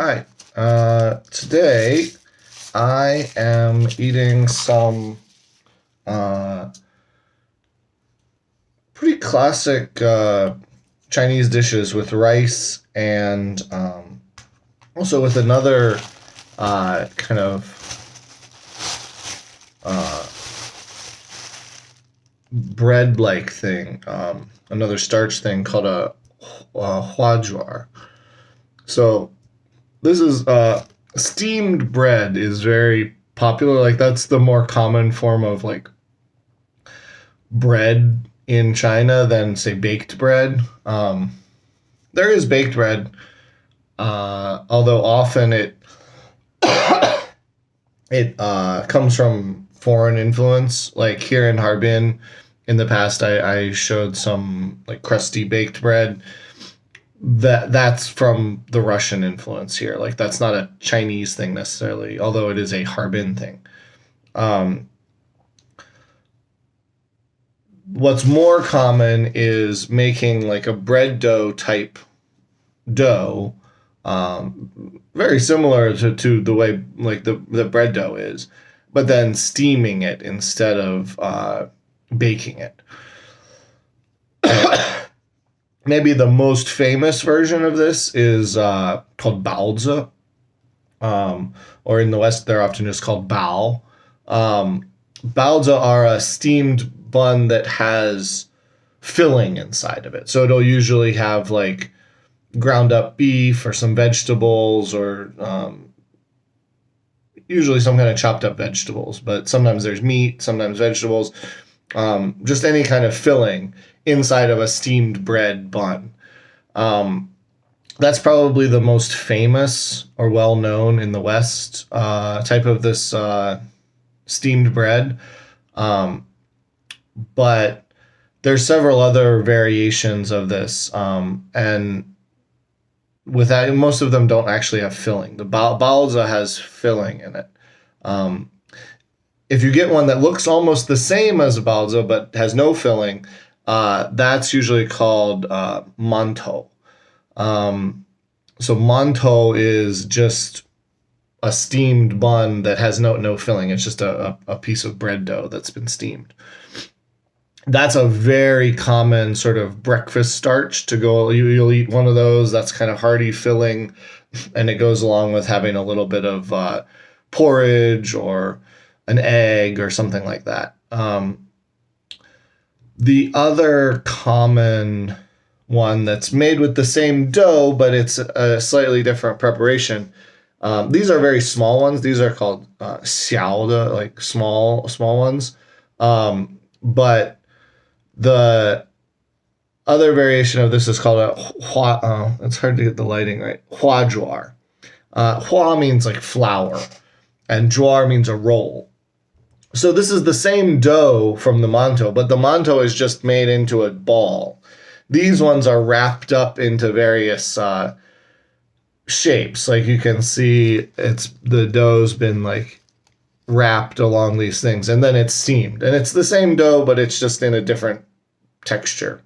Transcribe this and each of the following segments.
Hi. Today I am eating some uh, pretty classic Chinese dishes with rice and also with another kind of uh, bread-like thing, another starch thing called a hua. So this is steamed bread is very popular. Like that's the more common form of like bread in China than say baked bread. There is baked bread, although often it comes from foreign influence. Like here in Harbin, in the past, I showed some like crusty baked bread that's from the Russian influence here. Like that's not a Chinese thing necessarily, although it is a Harbin thing. Um, what's more common is making like a bread dough type dough, very similar to the way like the bread dough is, but then steaming it instead of baking it. Maybe the most famous version of this is called baozi, or in the West, they're often just called bao. Baozi are a steamed bun that has filling inside of it. So it'll usually have like ground up beef or some vegetables or usually some kind of chopped up vegetables, but sometimes there's meat, sometimes vegetables, just any kind of filling inside of a steamed bread bun. That's probably the most famous or well known in the West type of this steamed bread. But there's several other variations of this, and with that, most of them don't actually have filling. The baozi has filling in it. If you get one that looks almost the same as a baozi but has no filling, that's usually called mantou. So mantou is just a steamed bun that has no filling. It's just a piece of bread dough that's been steamed. That's a very common sort of breakfast starch to go. You'll eat one of those. That's kind of hearty filling, and it goes along with having a little bit of porridge or an egg or something like that. The other common one that's made with the same dough, but it's a slightly different preparation. These are very small ones. These are called xiaoda, like small ones. But the other variation of this is called a hua. It's hard to get the lighting right. Hua. Hua means like flour, and juar means a roll. So this is the same dough from the mantou, but the mantou is just made into a ball. These ones are wrapped up into various shapes. Like you can see, it's the dough's been like wrapped along these things, and then it's steamed. And it's the same dough, but it's just in a different texture.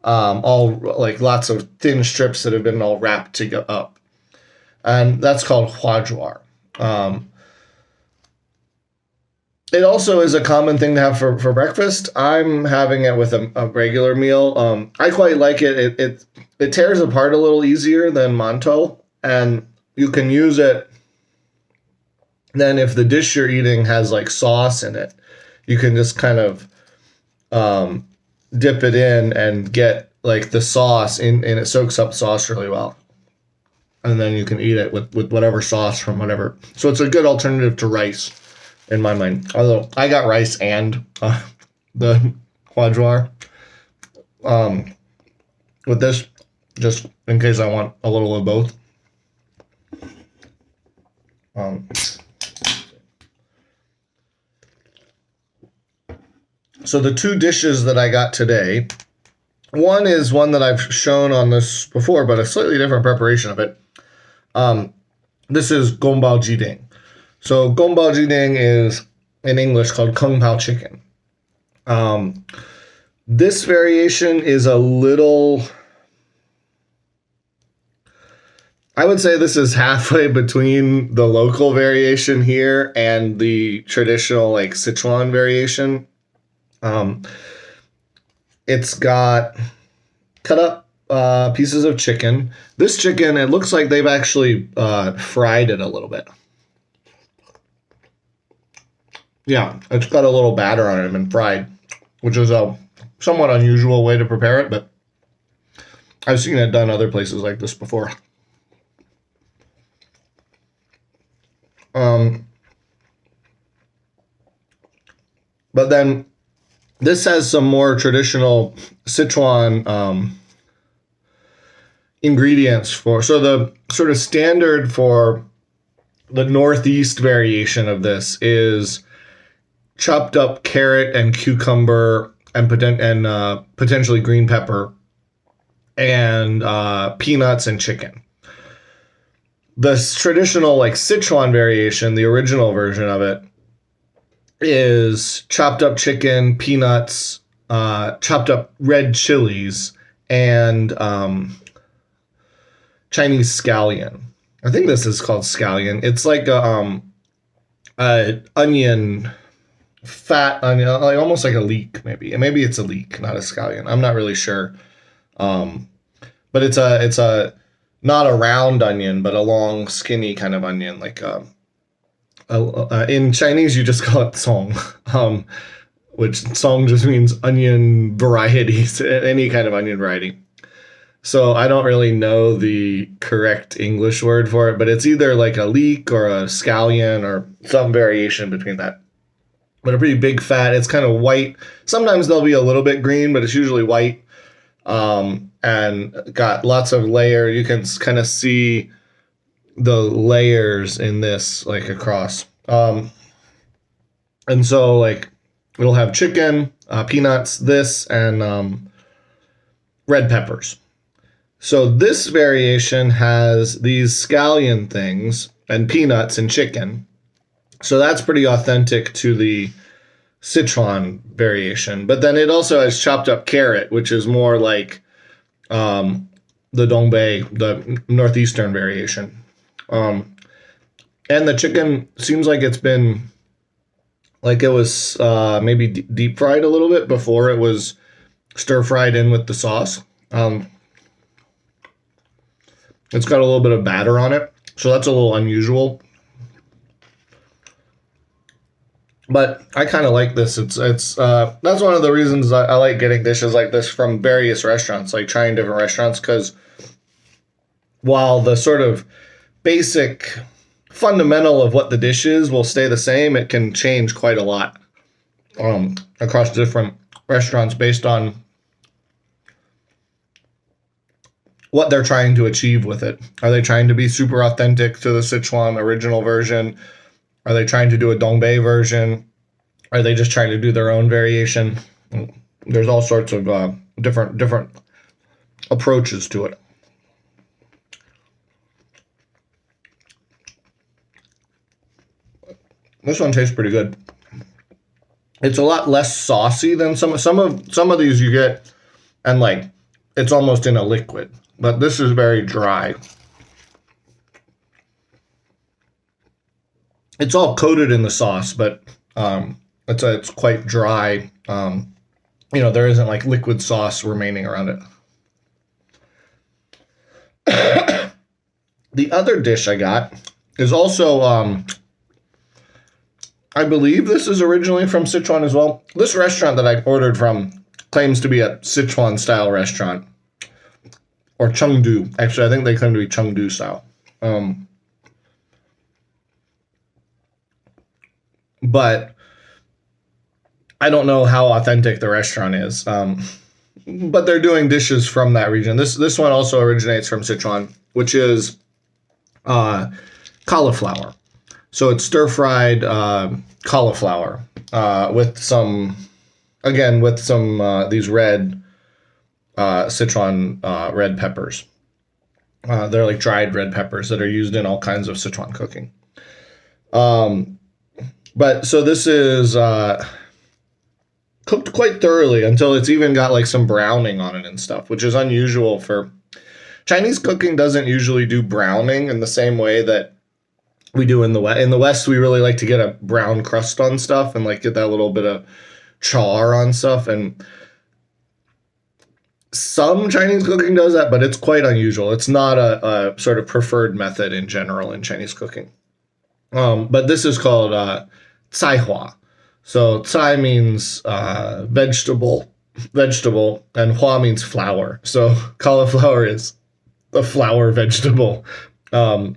All like lots of thin strips that have been all wrapped to go up, and that's called hua. It also is a common thing to have for breakfast. I'm having it with a regular meal. I quite like it. It tears apart a little easier than mantou, and you can use it. Then if the dish you're eating has like sauce in it, you can just kind of dip it in and get like the sauce in, and it soaks up sauce really well. And then you can eat it with whatever sauce from whatever. So it's a good alternative to rice in my mind. Although I got rice and the hua with this, just in case I want a little of both. So the two dishes that I got today, one is one that I've shown on this before, but a slightly different preparation of it. This is宫保鸡丁. So宫保鸡丁is in English called kung pao chicken. This variation is a little, I would say this is halfway between the local variation here and the traditional like Sichuan variation. It's got cut up pieces of chicken. This chicken, it looks like they've actually fried it a little bit. Yeah, it's got a little batter on it and fried, which is a somewhat unusual way to prepare it, but I've seen it done other places like this before. But then this has some more traditional Sichuan ingredients for, so the sort of standard for the Northeast variation of this is chopped up carrot and cucumber and potentially green pepper and peanuts and chicken. The traditional like Sichuan variation, the original version of it, is chopped up chicken, peanuts, chopped up red chilies, and Chinese scallion. I think this is called scallion. It's like a onion, fat onion, like almost like a leek, maybe. And maybe it's a leek, not a scallion. I'm not really sure. But it's a not a round onion, but a long, skinny kind of onion. Like in Chinese, you just call it song, which song just means onion varieties, any kind of onion variety. So I don't really know the correct English word for it, but it's either like a leek or a scallion or some variation between that. But a pretty big fat. It's kind of white. Sometimes they'll be a little bit green, but it's usually white. And got lots of layer. You can kind of see the layers in this like across. And so like it'll have chicken, peanuts, this, and red peppers. So this variation has these scallion things and peanuts and chicken. So that's pretty authentic to the Sichuan variation. But then it also has chopped up carrot, which is more like the Dongbei, the northeastern variation. And the chicken seems like it's been, like it was maybe deep fried a little bit before it was stir fried in with the sauce. It's got a little bit of batter on it, so that's a little unusual. But I kind of like this. It's that's one of the reasons I like getting dishes like this from various restaurants, like trying different restaurants, because while the sort of basic fundamental of what the dish is will stay the same, it can change quite a lot across different restaurants based on what they're trying to achieve with it. Are they trying to be super authentic to the Sichuan original version? Are they trying to do a Dongbei version? Are they just trying to do their own variation? There's all sorts of different approaches to it. This one tastes pretty good. It's a lot less saucy than some of these you get, and like it's almost in a liquid. But this is very dry. It's all coated in the sauce, but it's quite dry. There isn't like liquid sauce remaining around it. The other dish I got is also, I believe this is originally from Sichuan as well. This restaurant that I ordered from claims to be a Sichuan style restaurant. Or Chengdu. Actually, I think they claim to be Chengdu style. But I don't know how authentic the restaurant is. But they're doing dishes from that region. This one also originates from Sichuan, which is cauliflower. So it's stir-fried cauliflower with some these red Sichuan red peppers. They're like dried red peppers that are used in all kinds of Sichuan cooking. But so this is cooked quite thoroughly until it's even got like some browning on it and stuff, which is unusual for Chinese cooking doesn't usually do browning in the same way that we do in the West. In the West, we really like to get a brown crust on stuff and like get that little bit of char on stuff. And some Chinese cooking does that, but it's quite unusual. It's not a sort of preferred method in general in Chinese cooking. But this is called cai hua. So cai means vegetable, and hua means flower. So cauliflower is a flower vegetable. And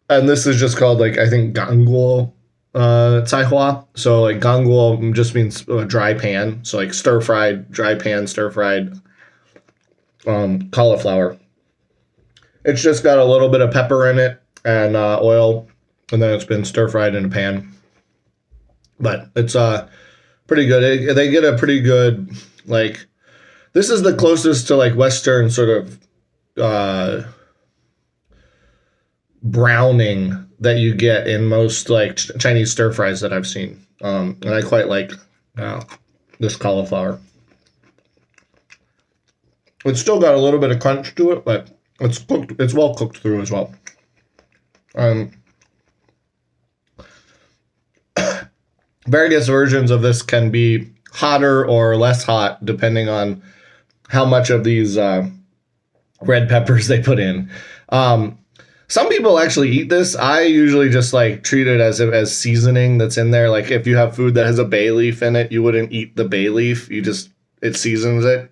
this is just called, like, I think ganguo cai hua. So like ganguo just means dry pan. So like stir fried, dry pan, stir fried cauliflower. It's just got a little bit of pepper in it and oil, and then it's been stir fried in a pan. But it's pretty good. They get a pretty good, like, this is the closest to like Western sort of browning that you get in most like Chinese stir fries that I've seen. And I quite like this cauliflower. It's still got a little bit of crunch to it, but it's cooked. It's well cooked through as well. Various versions of this can be hotter or less hot depending on how much of these red peppers they put in. Some people actually eat this. I usually just like treat it as seasoning that's in there. Like if you have food that has a bay leaf in it, you wouldn't eat the bay leaf. It seasons it.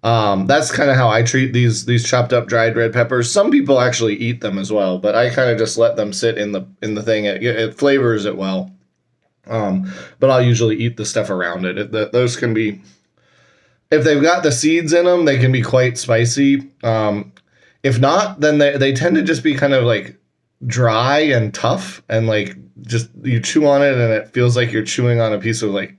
That's kind of how I treat these chopped up dried red peppers. Some people actually eat them as well, but I kind of just let them sit in the thing. It flavors it well. But I'll usually eat the stuff around it. Those can be, if they've got the seeds in them, they can be quite spicy. If not, then they tend to just be kind of like dry and tough, and like just you chew on it and it feels like you're chewing on a piece of like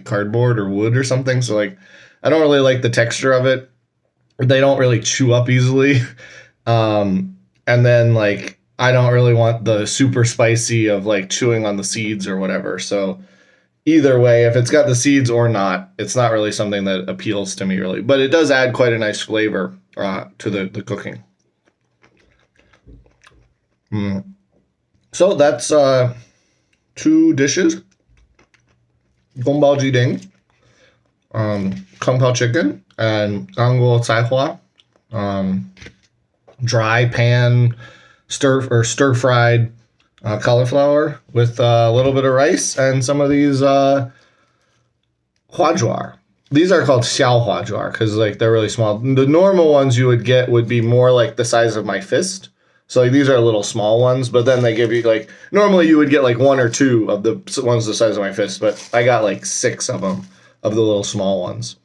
cardboard or wood or something. So like I don't really like the texture of it. They don't really chew up easily. And then like I don't really want the super spicy of like chewing on the seeds or whatever. So either way, if it's got the seeds or not, it's not really something that appeals to me really. But it does add quite a nice flavor to the cooking. So that's 2 dishes.宫保鸡丁, Kung Pao chicken, and ganguo cai hua, dry pan stir fried cauliflower with a little bit of rice and some of these huajuar. These are called xiao huajuar because like they're really small. The normal ones you would get would be more like the size of my fist. So like these are little small ones, but then they give you like, normally you would get like 1 or 2 of the ones the size of my fist, but I got like 6 of them, of the little small ones.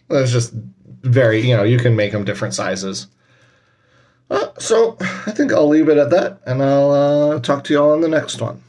It's just very, you can make them different sizes. So I think I'll leave it at that, and I'll talk to you all on the next one.